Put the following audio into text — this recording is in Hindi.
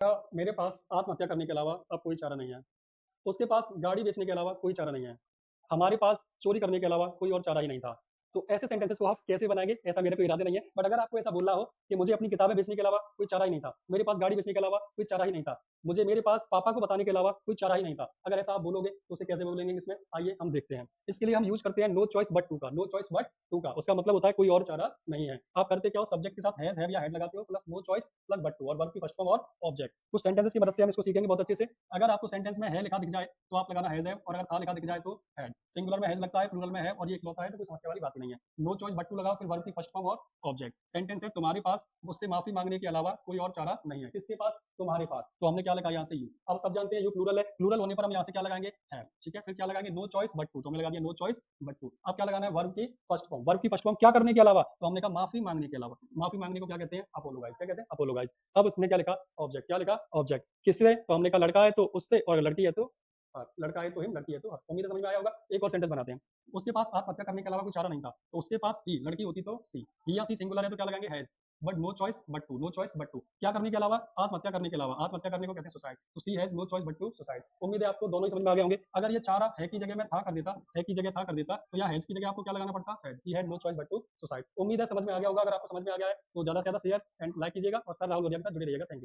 मेरे पास आत्महत्या करने के अलावा अब कोई चारा नहीं है। उसके पास गाड़ी बेचने के अलावा कोई चारा नहीं है। हमारे पास चोरी करने के अलावा कोई और चारा ही नहीं था। तो ऐसे सेंटेंसेस को आप कैसे बनाएँगे, ऐसा मेरे कोई इरादे नहीं है। बट अगर आपको ऐसा बोलना हो कि मुझे अपनी किताबें बेचने के अलावा कोई चारा ही नहीं था, मेरे पास गाड़ी बेचने के अलावा कोई चारा ही नहीं था, मुझे मेरे पास पापा को बताने के अलावा कोई चारा ही नहीं था। अगर ऐसा आप बोलोगे तो उसे कैसे बोलेंगे इंग्लिश में? आइए हम देखते हैं। इसके लिए हम यूज़ करते हैं नो चॉइस बट टू का। नो चॉइस बट टू का उसका मतलब होता है कोई और चारा नहीं है। आप करते क्या हो, सब्जेक्ट के साथ हैज़, हैव या हैड लगाते हो plus no choice plus but to और वर्ब की फर्स्ट फॉर्म और ऑब्जेक्ट। कुछ सेंटेंसेस की मदद से हम इसको सीखेंगे बहुत अच्छे से। अगर आपको सेंटेंस में है लिखा दिख जाए तो आप लगाना हैज़, हैव और अगर था लिखा दिख जाए तो हैड। सिंगुलर में हैज़ लगता है, प्लूरल में है और ये इकलौता है तो कोई समस्या वाली बात ही नहीं है। नो चॉइस बट टू लगाओ, फिर वर्ब की फर्स्ट फॉर्म और ऑब्जेक्ट। सेंटेंस है तुम्हारे पास मुझसे माफी मांगने के अलावा कोई और चारा नहीं है। किसके पास? तुम्हारे पास। तो हमने क्या लगा यहाँ से यू। अब सब जानते हैं यू प्लूरल है, प्लूरल होने पर हम यहाँ से क्या लगाएंगे? हैव। ठीक है, फिर क्या लगाएंगे? No choice but to. तो हमने लगा दिया नो चॉइस बट टू। अब क्या लगाना है? वर्ब की फर्स्ट फॉर्म। वर्ब की फर्स्ट फॉर्म क्या करने के अलावा? तो हमने कहा माफी मांगने के अलावा। माफी मांगने को क्या कहते हैं? अपोलोगाइज। क्या कहते हैं? अपोलोगाइज। अब उसने क्या लिखा? ऑब्जेक्ट। क्या लिखा? ऑब्जेक्ट। किससे? तो हमने कहा लड़का है तो उससे और लड़की है तो लड़का है तो हिम, लड़की है तो हर। उम्मीद है समझ में आया होगा। एक और सेंटेंस बनाते हैं। उसके पास आत्महत्या करने के अलावा कोई चारा नहीं था, तो उसके पास ही, लड़की होती तो सी। ही या सी सिंगुलर है तो क्या लगाएंगे? Has. But no choice but to. No choice but to क्या करने के अलावा? आत्महत्या करने के अलावा। आत्महत्या करने को कहते हैं सुसाइड। तो she has no choice but to suicide. उम्मीद है आपको दोनों ही समझ में आ गए होंगे। अगर ये चारा है की जगह में था कर देता, है की जगह था कर देता, तो यहाँ हैज की जगह आपको क्या लगाना पड़ता? Had. He had no choice but to suicide. उम्मीद है समझ में आ गया होगा। अगर आपको समझ में आ गया है तो ज्यादा से ज्यादा शेयर एंड लाइक कीजिएगा और सर राहुल वरिया के साथ जुड़े रहिएगा। Thank you.